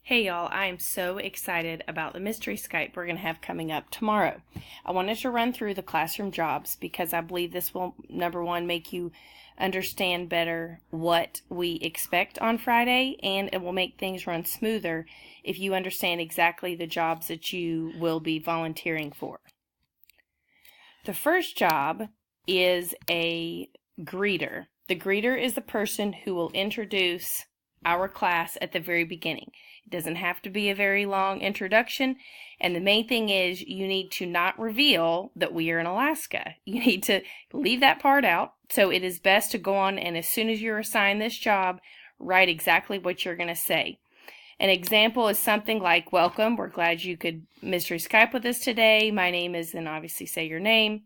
Hey y'all, I am so excited about the mystery Skype we're going to have coming up tomorrow. I wanted to run through the classroom jobs because I believe this will, number one, make you understand better what we expect on Friday, and it will make things run smoother if you understand exactly the jobs that you will be volunteering for. The first job is a greeter. The greeter is the person who will introduce our class at the very beginning. It doesn't have to be a very long introduction, and the main thing is you need to not reveal that we are in Alaska. You need to leave that part out, so it is best to go on and as soon as you're assigned this job, write exactly what you're going to say. An example is something like, welcome, we're glad you could mystery Skype with us today. My name is, and obviously say your name.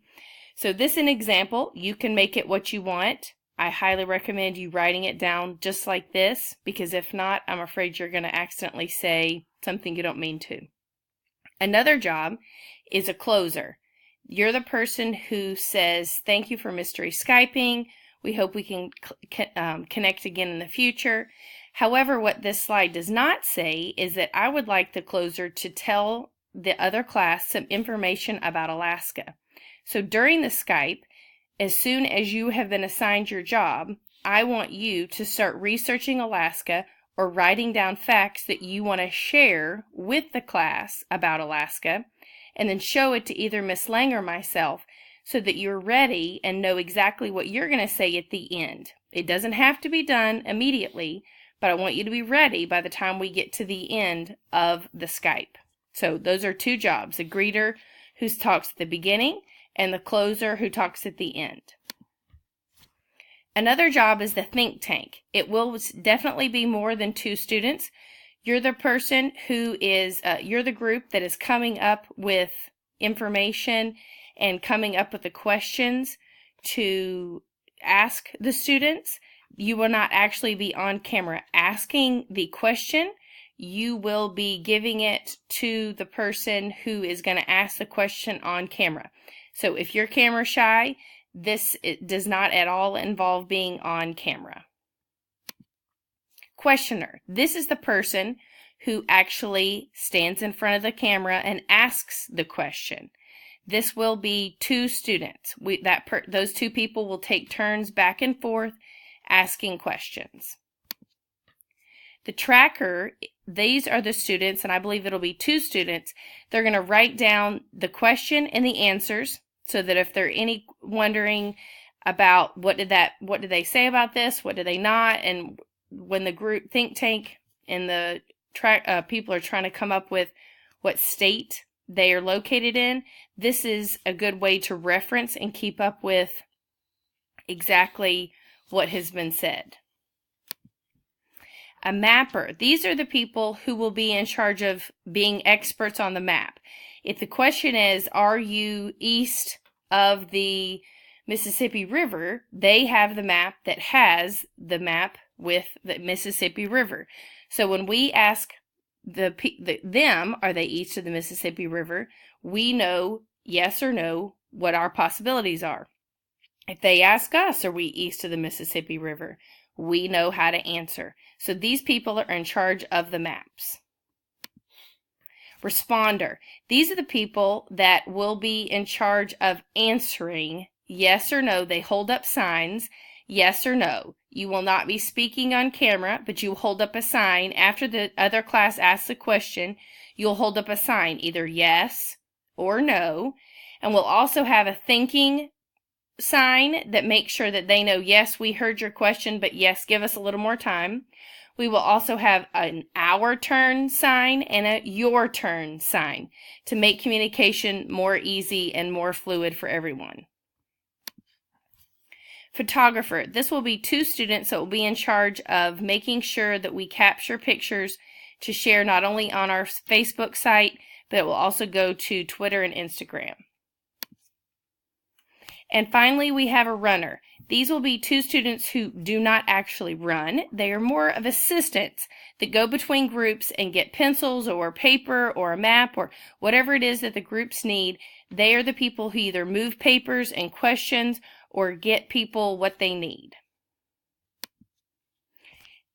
So this is an example. You can make it what you want. I highly recommend you writing it down just like this, because if not, I'm afraid you're going to accidentally say something you don't mean to. Another job is a closer. You're the person who says, thank you for mystery Skyping. We hope we can connect again in the future. However, what this slide does not say is that I would like the closer to tell the other class some information about Alaska. So during the Skype, as soon as you have been assigned your job, I want you to start researching Alaska or writing down facts that you want to share with the class about Alaska, and then show it to either Miss Lange or myself so that you're ready and know exactly what you're going to say at the end. It doesn't have to be done immediately, but I want you to be ready by the time we get to the end of the Skype. So those are two jobs, the greeter who talks at the beginning and the closer who talks at the end. Another job is the think tank. It will definitely be more than 2 students. You're the person who is, you're the group that is coming up with information and coming up with the questions to ask the students. You will not actually be on camera asking the question. You will be giving it to the person who is going to ask the question on camera. So if you're camera shy, it does not at all involve being on camera. Questioner. This is the person who actually stands in front of the camera and asks the question. This will be 2 students. Those 2 people will take turns back and forth asking questions. The tracker, these are the students, and I believe it'll be 2 students. They're going to write down the question and the answers, so that if they're any wondering about what did they say about this, what did they not, and when the group think tank and the people are trying to come up with what state they are located in, this is a good way to reference and keep up with exactly what has been said. A mapper. These are the people who will be in charge of being experts on the map. If the question is, are you east of the Mississippi River, they have the map that has the map with the Mississippi River. So when we ask them, are they east of the Mississippi River, we know yes or no what our possibilities are. If they ask us, are we east of the Mississippi River, we know how to answer. So these people are in charge of the maps. Responder. These are the people that will be in charge of answering yes or no. They hold up signs, yes or no. You will not be speaking on camera, but you hold up a sign. After the other class asks a question, you'll hold up a sign, either yes or no. And we'll also have a thinking sign that makes sure that they know, yes, we heard your question, but yes, give us a little more time. We will also have an our turn sign and a your turn sign to make communication more easy and more fluid for everyone. Photographer. This will be 2 students that will be in charge of making sure that we capture pictures to share not only on our Facebook site, but it will also go to Twitter and Instagram. And finally, we have a runner. These will be 2 students who do not actually run. They are more of assistants that go between groups and get pencils or paper or a map or whatever it is that the groups need. They are the people who either move papers and questions or get people what they need.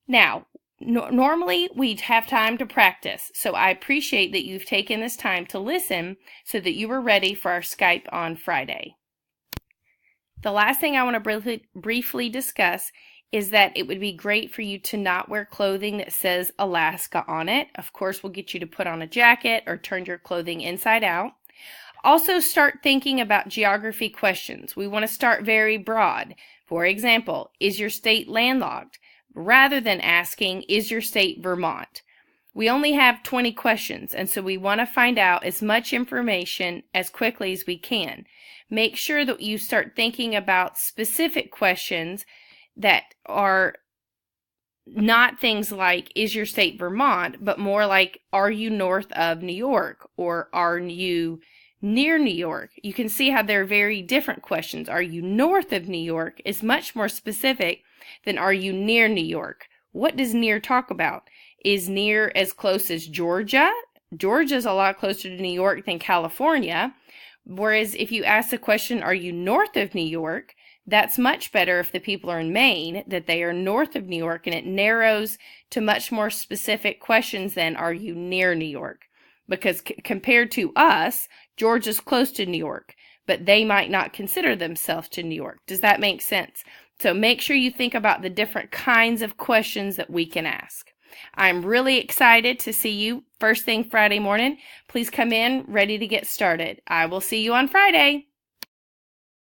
Now, Normally, we'd have time to practice, so I appreciate that you've taken this time to listen so that you were ready for our Skype on Friday. The last thing I want to briefly discuss is that it would be great for you to not wear clothing that says Alaska on it. Of course, we'll get you to put on a jacket or turn your clothing inside out. Also, start thinking about geography questions. We want to start very broad. For example, is your state landlocked? Rather than asking, is your state Vermont? We only have 20 questions, and so we want to find out as much information as quickly as we can. Make sure that you start thinking about specific questions that are not things like, is your state Vermont, but more like, are you north of New York, or are you near New York? You can see how they're very different questions. Are you north of New York is much more specific than are you near New York. What does near talk about? Is near as close as Georgia? Georgia's a lot closer to New York than California. Whereas if you ask the question, are you north of New York? That's much better if the people are in Maine, that they are north of New York, and it narrows to much more specific questions than are you near New York? Because compared to us, Georgia's close to New York, but they might not consider themselves to New York. Does that make sense? So make sure you think about the different kinds of questions that we can ask. I'm really excited to see you first thing Friday morning. Please come in ready to get started. I will see you on Friday.